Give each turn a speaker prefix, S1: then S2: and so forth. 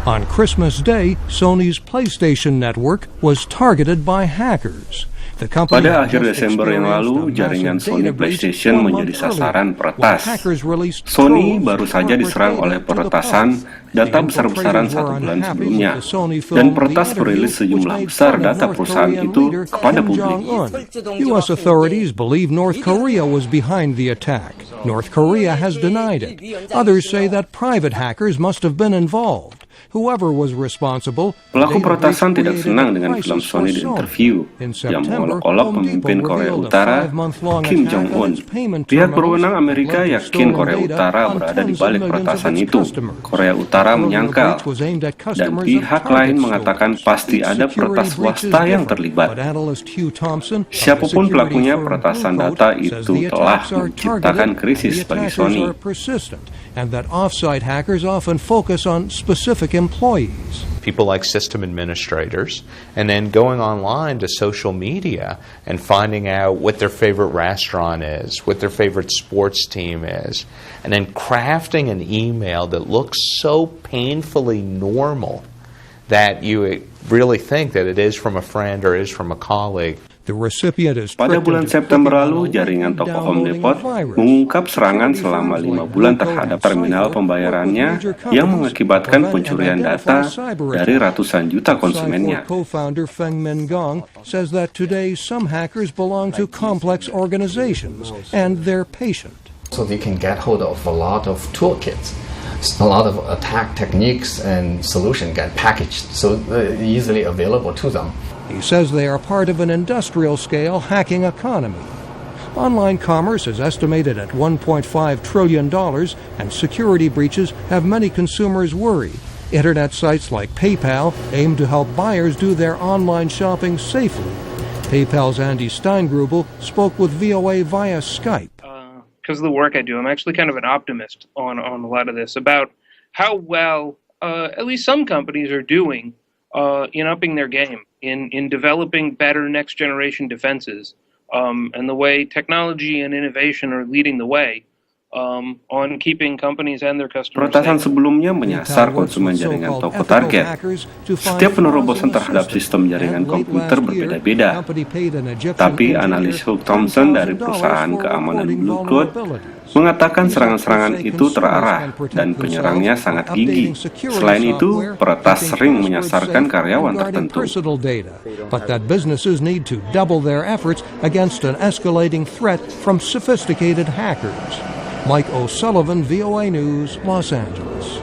S1: On Christmas Day, Sony's PlayStation network was targeted by hackers.
S2: Pada akhir Desember yang lalu, jaringan Sony PlayStation menjadi sasaran peretas. Sony baru saja diserang oleh peretasan data besar-besaran 1 bulan sebelumnya, dan peretas merilis sejumlah besar data perusahaan itu kepada publik.
S1: U.S. authorities believe North Korea was behind the attack. North Korea has denied it. Others say that private hackers must have been involved. Whoever was responsible.
S2: Pelaku peretasan tidak senang dengan film Sony di interview yang mengolok-olok pemimpin Korea Utara, Kim Jong-un. Pihak berwenang Amerika yakin Korea Utara berada di balik peretasan itu. Korea Utara menyangkal, dan pihak lain mengatakan pasti ada peretas swasta yang terlibat. Siapapun pelakunya, peretasan data itu telah menciptakan krisis bagi Sony.
S1: And that off-site hackers often focus on specific employees.
S3: People like system administrators, and then going online to social media and finding out what their favorite restaurant is, what their favorite sports team is, and then crafting an email that looks so painfully normal that you really think that it is from a friend or is from a colleague.
S2: Pada bulan September lalu, jaringan toko Home Depot mengungkap serangan selama 5 bulan terhadap terminal pembayarannya yang mengakibatkan pencurian data dari ratusan juta konsumennya.
S1: Co-founder Feng Mengong says that today some hackers belong to complex organizations and they're patient.
S4: So they can get hold of a lot of toolkits. A lot of attack techniques and solutions get packaged, so easily available to them.
S1: He says they are part of an industrial-scale hacking economy. Online commerce is estimated at $1.5 trillion, and security breaches have many consumers worried. Internet sites like PayPal aim to help buyers do their online shopping safely. PayPal's Andy Steingrubel spoke with VOA via Skype.
S5: Because of the work I do, I'm actually kind of an optimist on a lot of this, about how well at least some companies are doing in upping their game, in developing better next-generation defenses, and the way technology and innovation are leading the way on keeping companies and their customers safe.
S2: Peretasan sebelumnya menyasar konsumen jaringan toko target. Setiap penerobosan terhadap sistem jaringan komputer berbeda-beda. Tapi analis Hugh Thompson dari perusahaan keamanan Blue Cloud mengatakan serangan-serangan itu terarah dan penyerangnya sangat gigih. Selain itu, peretas sering menyasarkan karyawan tertentu.
S1: But that businesses need to double their efforts against an escalating threat from sophisticated hackers. Mike O'Sullivan, VOA News, Los Angeles.